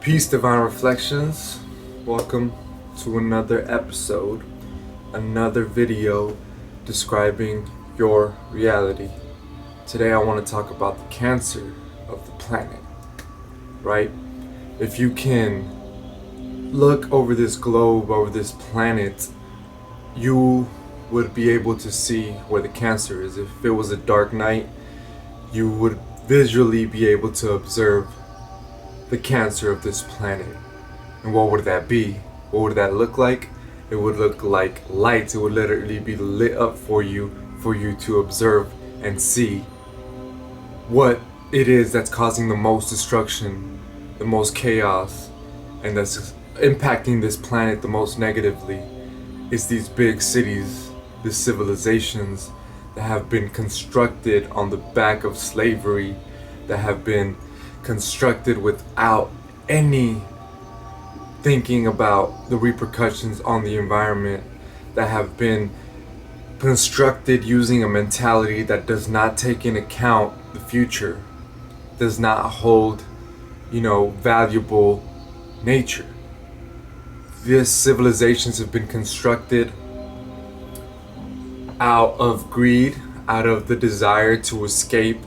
Peace, Divine Reflections. Welcome to another episode, another video describing your reality. Today, I want to talk about the cancer of the planet, right? If you can look over this globe, over this planet, you would be able to see where the cancer is. If it was a dark night, you would visually be able to observe the cancer of this planet. And what would that be? What would that look like? It would look like lights. It would literally be lit up for you to observe and see what it is that's causing the most destruction, the most chaos, and that's impacting this planet the most negatively. Is these big cities, these civilizations that have been constructed on the back of slavery, that have been constructed without any thinking about the repercussions on the environment, that have been constructed using a mentality that does not take into account the future, does not hold, valuable nature. These civilizations have been constructed out of greed, out of the desire to escape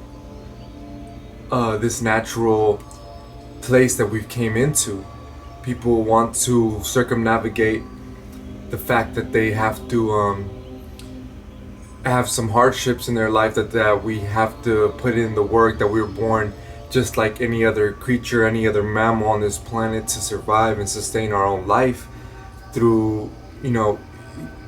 this natural place that we've came into. People want to circumnavigate the fact that they have to have some hardships in their life, that we have to put in the work, that we were born just like any other creature, any other mammal on this planet, to survive and sustain our own life through,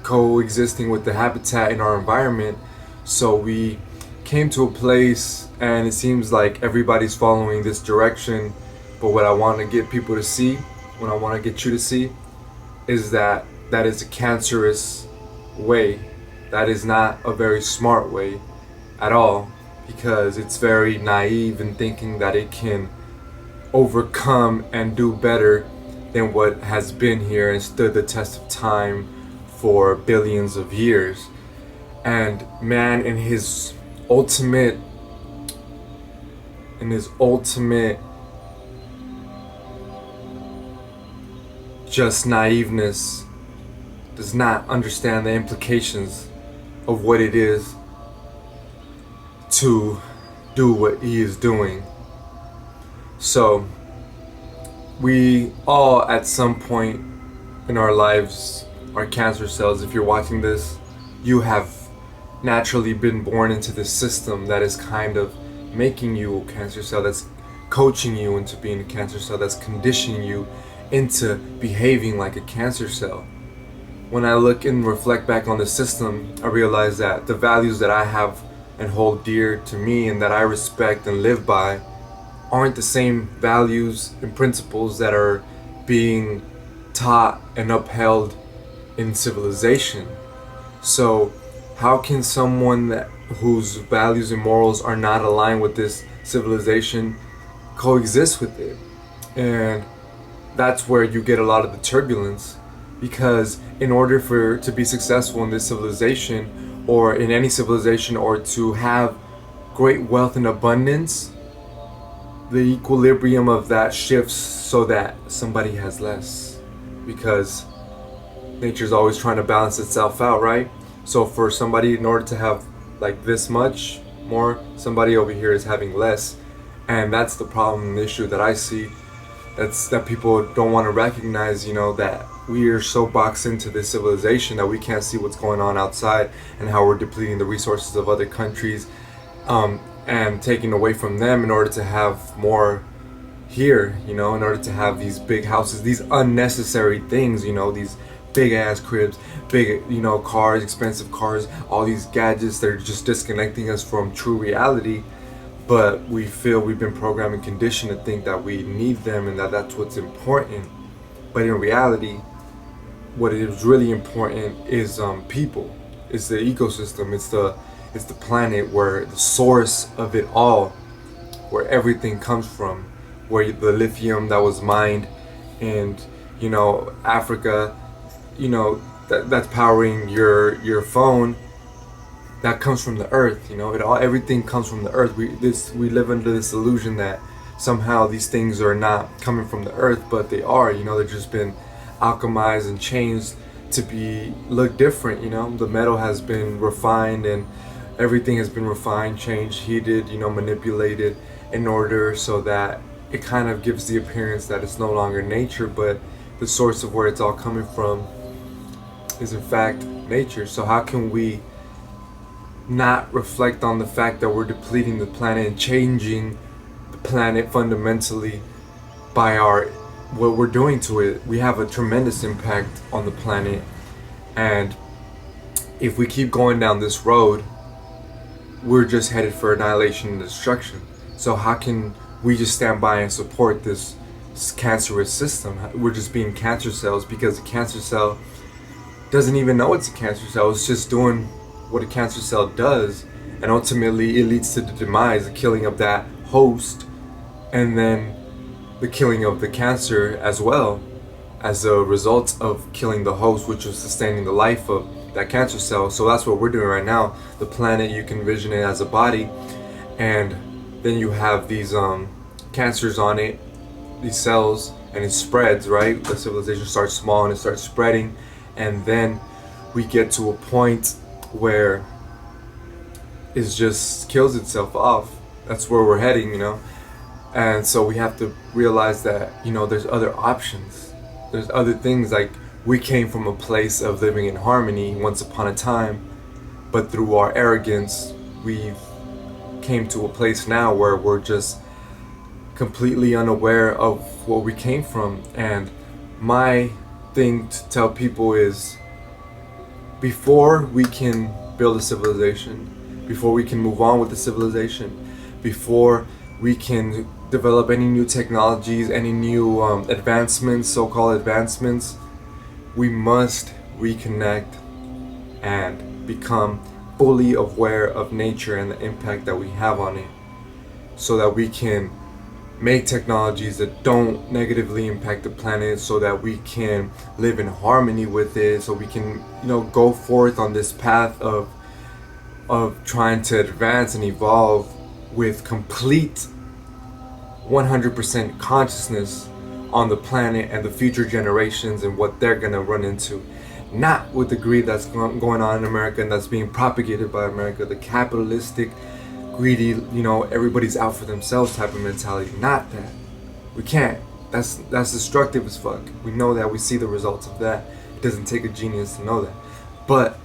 coexisting with the habitat in our environment. So we came to a place, and it seems like everybody's following this direction. But what I want to get people to see, what I want to get you to see, is that is a cancerous way. That is not a very smart way at all, because it's very naive in thinking that it can overcome and do better than what has been here and stood the test of time for billions of years. And man, in his ultimate just naiveness, does not understand the implications of what it is to do what he is doing. So we all at some point in our lives are cancer cells. If you're watching this, you have naturally been born into this system that is kind of making you a cancer cell, that's coaching you into being a cancer cell, that's conditioning you into behaving like a cancer cell. When I look and reflect back on the system, I realize that the values that I have and hold dear to me and that I respect and live by aren't the same values and principles that are being taught and upheld in civilization. So how can someone whose values and morals are not aligned with this civilization coexist with it? And that's where you get a lot of the turbulence, because in order to be successful in this civilization, or in any civilization, or to have great wealth and abundance, the equilibrium of that shifts so that somebody has less, because nature's always trying to balance itself out, right? So for somebody, in order to have like this much more, somebody over here is having less. And that's the problem and the issue that I see. That's that people don't want to recognize, that we are so boxed into this civilization that we can't see what's going on outside, and how we're depleting the resources of other countries, and taking away from them in order to have more here, in order to have these big houses, these unnecessary things, these big ass cribs, big, cars, expensive cars, all these gadgets that are just disconnecting us from true reality. But we feel we've been programmed and conditioned to think that we need them and that that's what's important. But in reality, what is really important is people. It's the ecosystem. It's the planet, where the source of it all, where everything comes from, where the lithium that was mined in Africa, that's powering your phone, that comes from the earth. Everything comes from the earth. We live under this illusion that somehow these things are not coming from the earth, but they are. They've just been alchemized and changed to look different. The metal has been refined, and everything has been refined, changed, heated, manipulated in order so that it kind of gives the appearance that it's no longer nature, but the source of where it's all coming from is in fact nature. So how can we not reflect on the fact that we're depleting the planet and changing the planet fundamentally by what we're doing to it? We have a tremendous impact on the planet, and if we keep going down this road, we're just headed for annihilation and destruction. So how can we just stand by and support this cancerous system? We're just being cancer cells, because the cancer cell doesn't even know it's a cancer cell. It's just doing what a cancer cell does, and ultimately it leads to the demise, the killing of that host, and then the killing of the cancer as well, as a result of killing the host, which is sustaining the life of that cancer cell. So that's what we're doing right now. The planet, you can envision it as a body, and then you have these cancers on it, these cells, and it spreads, right? The civilization starts small and it starts spreading, and then we get to a point where it just kills itself off. That's where we're heading, and so we have to realize that there's other options, there's other things. Like, we came from a place of living in harmony once upon a time, but through our arrogance we've came to a place now where we're just completely unaware of what we came from. And my thing to tell people is, before we can build a civilization, before we can move on with the civilization, before we can develop any new technologies, any new advancements, so-called advancements, we must reconnect and become fully aware of nature and the impact that we have on it, so that we can make technologies that don't negatively impact the planet, so that we can live in harmony with it, so we can go forth on this path of trying to advance and evolve with complete 100% consciousness on the planet and the future generations and what they're gonna run into. Not with the greed that's going on in America and that's being propagated by America, the capitalistic, greedy, everybody's out for themselves type of mentality. Not that. We can't. That's destructive as fuck. We know that. We see the results of that. It doesn't take a genius to know that. But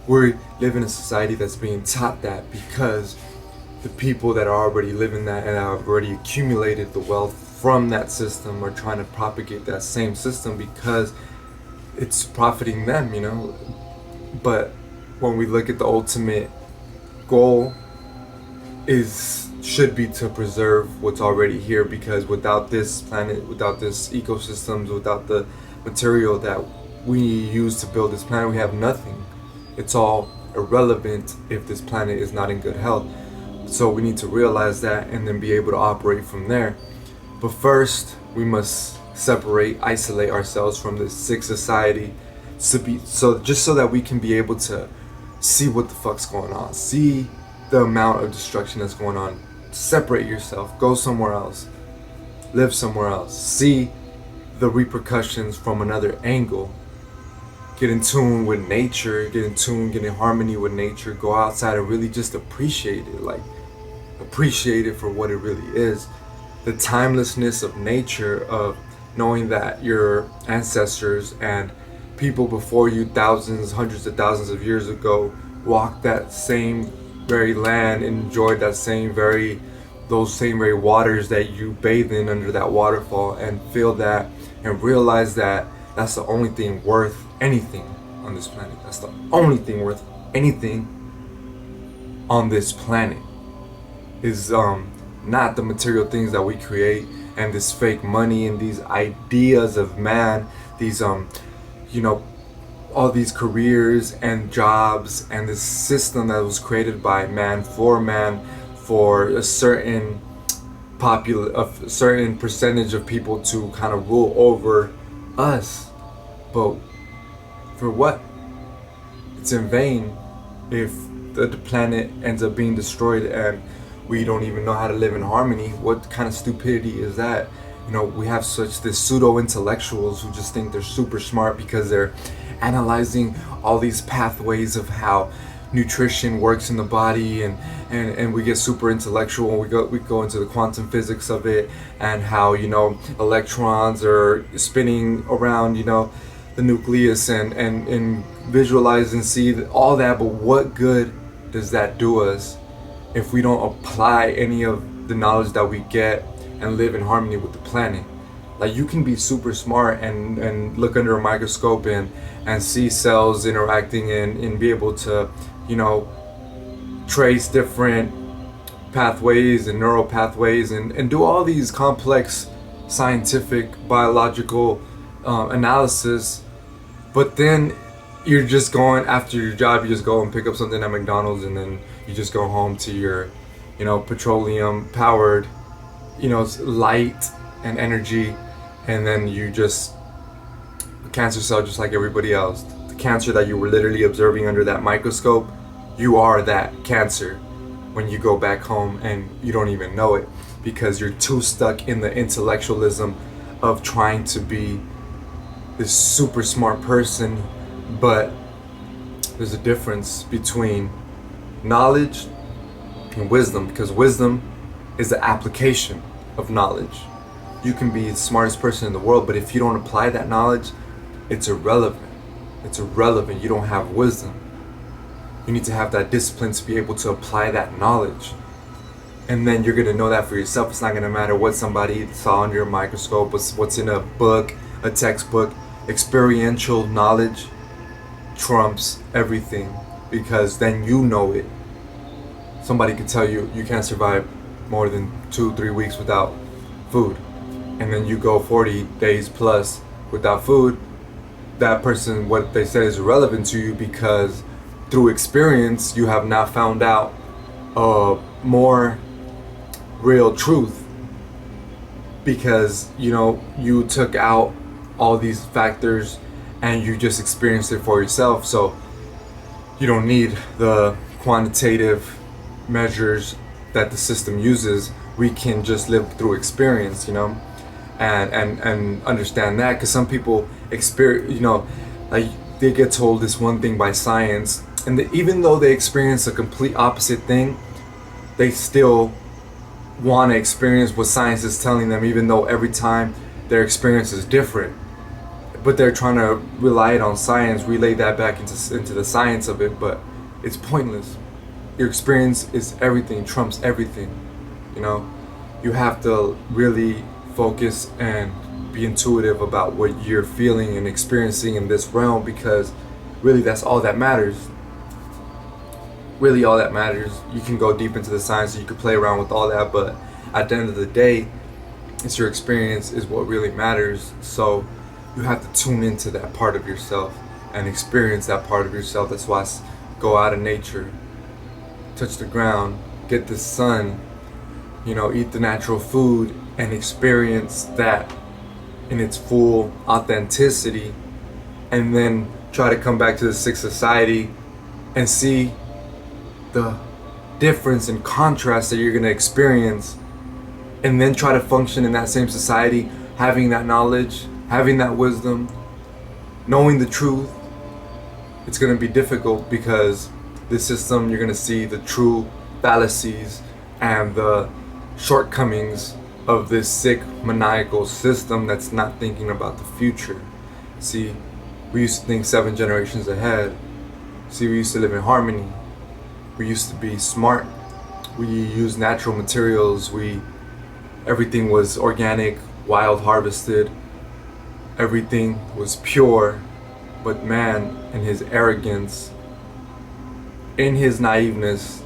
we live in a society that's being taught that, because the people that are already living that and have already accumulated the wealth from that system are trying to propagate that same system because it's profiting them, But when we look at the ultimate goal, should be to preserve what's already here, because without this planet, without this ecosystems, without the material that we use to build this planet, we have nothing. It's all irrelevant if this planet is not in good health. So we need to realize that and then be able to operate from there. But first, we must isolate ourselves from this sick society, so that we can be able to see what the fuck's going on, see the amount of destruction that's going on. Separate yourself, go somewhere else, live somewhere else, see the repercussions from another angle. Get in tune with nature, get in harmony with nature, go outside and really just appreciate it, appreciate it for what it really is. The timelessness of nature, of knowing that your ancestors and people before you, thousands, hundreds of thousands of years ago, walked that same very land, enjoyed those same very waters that you bathe in under that waterfall, and feel that and realize that that's the only thing worth anything on this planet. That's the only thing worth anything on this planet, is not the material things that we create and this fake money and these ideas of man, these all these careers and jobs and this system that was created by man for a certain percentage of people to kind of rule over us. But for what? It's in vain if the planet ends up being destroyed and We don't even know how to live in harmony. What kind of stupidity is that? We have such this pseudo intellectuals who just think they're super smart because they're analyzing all these pathways of how nutrition works in the body, and we get super intellectual, and we go into the quantum physics of it, and how electrons are spinning around the nucleus, and visualize and see all that. But what good does that do us if we don't apply any of the knowledge that we get and live in harmony with the planet? Like, you can be super smart and look under a microscope and see cells interacting, and be able to trace different pathways and neural pathways, and do all these complex scientific biological analysis. But then you're just going after your job, you just go and pick up something at McDonald's, and then you just go home to your petroleum powered light and energy, and then you just a cancer cell just like everybody else. The cancer that you were literally observing under that microscope, you are that cancer when you go back home, and you don't even know it because you're too stuck in the intellectualism of trying to be this super smart person. But there's a difference between knowledge and wisdom, because wisdom is the application of knowledge. You can be the smartest person in the world, but if you don't apply that knowledge, it's irrelevant. It's irrelevant. You don't have wisdom. You need to have that discipline to be able to apply that knowledge. And then you're going to know that for yourself. It's not going to matter what somebody saw under a microscope, what's in a book, a textbook. Experiential knowledge trumps everything, because then you know it. Somebody could tell you you can't survive more than 2-3 weeks without food, and then you go 40 days plus without food. That person, what they said is irrelevant to you, because through experience you have now found out more real truth, because you took out all these factors and you just experienced it for yourself. So you don't need the quantitative measures that the system uses. We can just live through experience, and understand that, because some people experience, like, they get told this one thing by science, and even though they experience a complete opposite thing, they still want to experience what science is telling them, even though every time their experience is different. But they're trying to rely it on science, relay that back into the science of it, but it's pointless. Your experience is everything, trumps everything. You have to really focus and be intuitive about what you're feeling and experiencing in this realm, because really that's all that matters. Really all that matters. You can go deep into the science, you can play around with all that, but at the end of the day, it's your experience is what really matters. So you have to tune into that part of yourself and experience that part of yourself. That's why go out in nature, touch the ground, get the sun, eat the natural food, and experience that in its full authenticity, and then try to come back to the sick society and see the difference and contrast that you're going to experience, and then try to function in that same society, having that knowledge, having that wisdom, knowing the truth. It's going to be difficult, because this system, you're going to see the true fallacies and the shortcomings of this sick, maniacal system that's not thinking about the future. See, we used to think 7 generations ahead. See, we used to live in harmony. We used to be smart. We used natural materials. Everything was organic, wild harvested. Everything was pure. But man, in his arrogance, in his naiveness,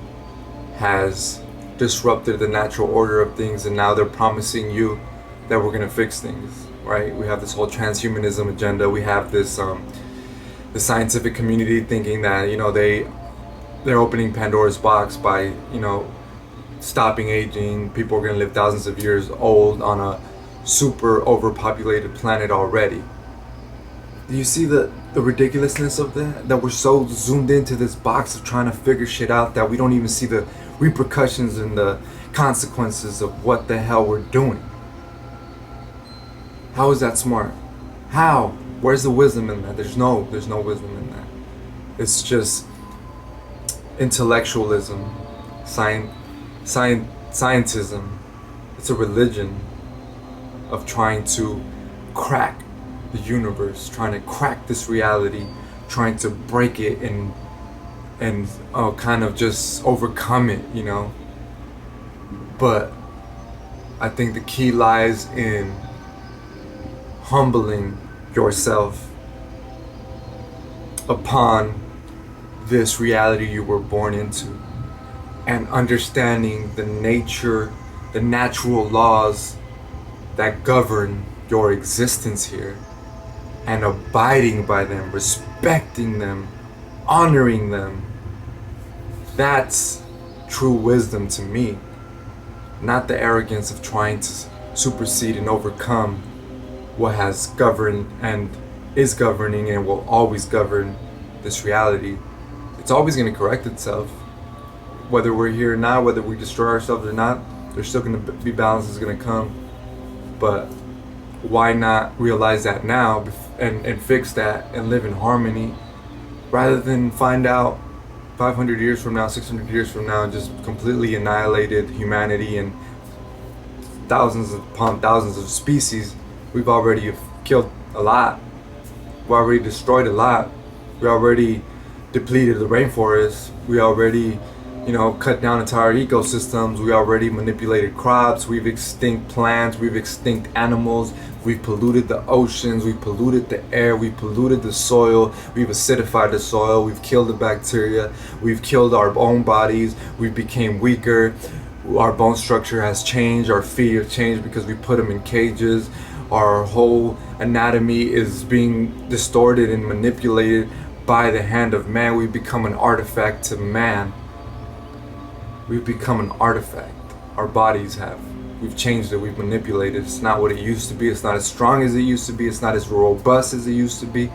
has disrupted the natural order of things, and now they're promising you that we're gonna fix things, right? We have this whole transhumanism agenda. We have this the scientific community thinking that they're opening Pandora's box by stopping aging. People are gonna live thousands of years old on a super overpopulated planet already. Do you see the ridiculousness of that? That we're so zoomed into this box of trying to figure shit out that we don't even see repercussions and the consequences of what the hell we're doing. How is that smart? How? Where's the wisdom in that? There's no wisdom in that. It's just intellectualism, scientism. It's a religion of trying to crack the universe, trying to crack this reality, trying to break it and kind of just overcome it, you know. But I think the key lies in humbling yourself upon this reality you were born into, and understanding the nature, the natural laws that govern your existence here, and abiding by them, respecting them, honoring them. That's true wisdom to me, not the arrogance of trying to supersede and overcome what has governed and is governing and will always govern this reality. It's always going to correct itself. Whether we're here now, whether we destroy ourselves or not, there's still going to be balances going to come. But why not realize that now and fix that and live in harmony, rather than find out 500 years from now, 600 years from now, just completely annihilated humanity and thousands upon thousands of species. We've already killed a lot. We already destroyed a lot. We already depleted the rainforest. We already, cut down entire ecosystems. We already manipulated crops. We've extinct plants. We've extinct animals. We've polluted the oceans. We've polluted the air. We've polluted the soil. We've acidified the soil. We've killed the bacteria. We've killed our own bodies. We became weaker. Our bone structure has changed. Our feet have changed because we put them in cages. Our whole anatomy is being distorted and manipulated by the hand of man. We've become an artifact to man. We've become an artifact. Our bodies have. We've changed it. We've manipulated. It's not what it used to be. It's not as strong as it used to be. It's not as robust as it used to be.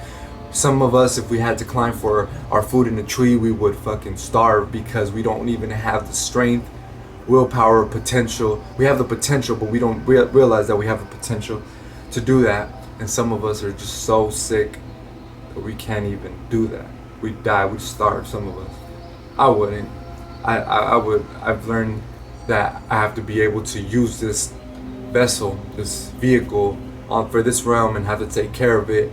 Some of us, if we had to climb for our food in a tree, we would fucking starve because we don't even have the strength, willpower, potential. We have the potential, but we don't realize that we have the potential to do that. And some of us are just so sick that we can't even do that. We die, we starve, some of us. I wouldn't. I would. I've learned that I have to be able to use this vessel, this vehicle for this realm, and have to take care of it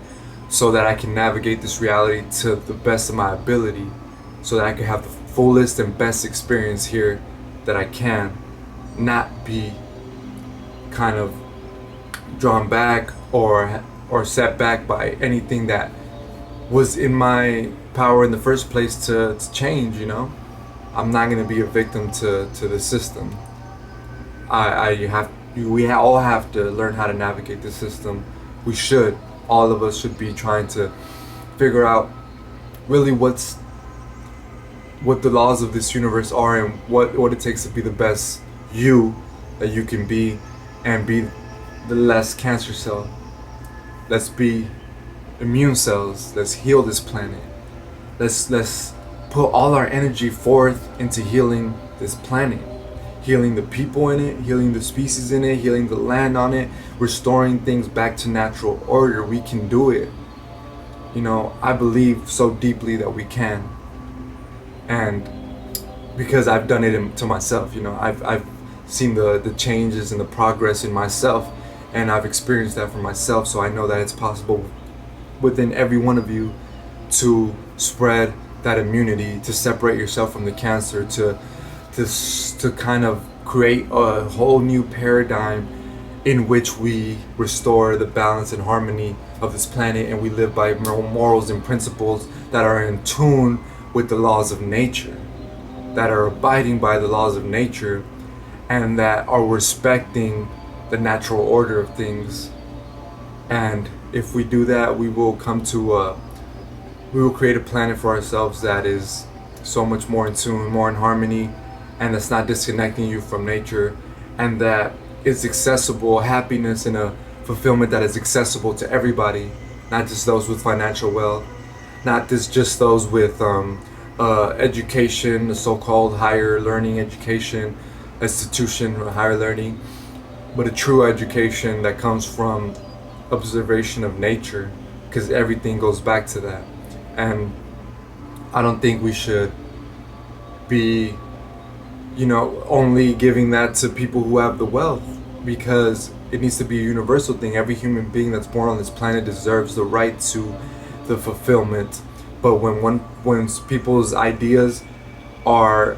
so that I can navigate this reality to the best of my ability, so that I can have the fullest and best experience here that I can, not be kind of drawn back or set back by anything that was in my power in the first place to change. I'm not going to be a victim to the system. We all have to learn how to navigate the system. We should. All of us should be trying to figure out really what the laws of this universe are, and what it takes to be the best you that you can be, and be the less cancer cell. Let's be immune cells. Let's heal this planet. Let's put all our energy forth into healing this planet, healing the people in it, healing the species in it, healing the land on it, restoring things back to natural order. We can do it. I believe so deeply that we can, and because I've done it to myself. I've seen the changes and the progress in myself, and I've experienced that for myself. So I know that it's possible within every one of you to spread that immunity, to separate yourself from the cancer, to kind of create a whole new paradigm in which we restore the balance and harmony of this planet, and we live by morals and principles that are in tune with the laws of nature, that are abiding by the laws of nature, and that are respecting the natural order of things. And if we do that, we will create a planet for ourselves that is so much more in tune, more in harmony, and that's not disconnecting you from nature, and that is accessible, happiness and a fulfillment that is accessible to everybody, not just those with financial wealth, not just those with education, the so-called higher learning education institution, or higher learning, but a true education that comes from observation of nature, because everything goes back to that. And I don't think we should be, only giving that to people who have the wealth, because it needs to be a universal thing. Every human being that's born on this planet deserves the right to the fulfillment. But when people's ideas are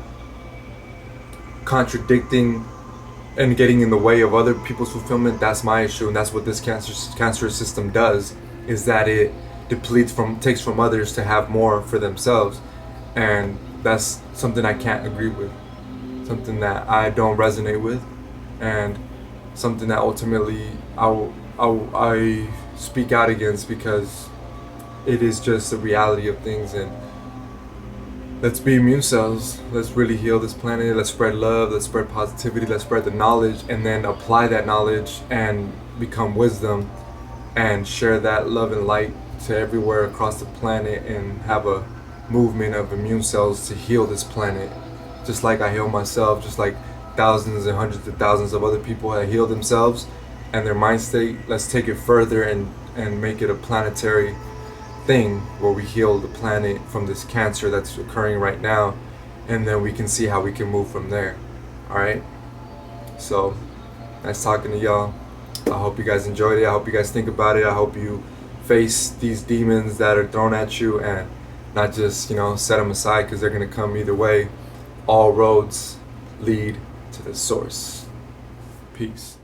contradicting and getting in the way of other people's fulfillment, that's my issue. And that's what this cancerous system does, is that it takes from others to have more for themselves. And that's something I can't agree with, something that I don't resonate with, and something that ultimately I speak out against, because it is just the reality of things. And let's be immune cells. Let's really heal this planet. Let's spread love. Let's spread positivity. Let's spread the knowledge, and then apply that knowledge and become wisdom, and share that love and light to everywhere across the planet, and have a movement of immune cells to heal this planet, just like I heal myself, just like thousands and hundreds of thousands of other people have healed themselves and their mind state. Let's take it further and make it a planetary thing, where we heal the planet from this cancer that's occurring right now, and then we can see how we can move from there. All right, so nice talking to y'all. I hope you guys enjoyed it. I hope you guys think about it. I hope you face these demons that are thrown at you, and not just set them aside, because they're going to come either way. All roads lead to the source. Peace.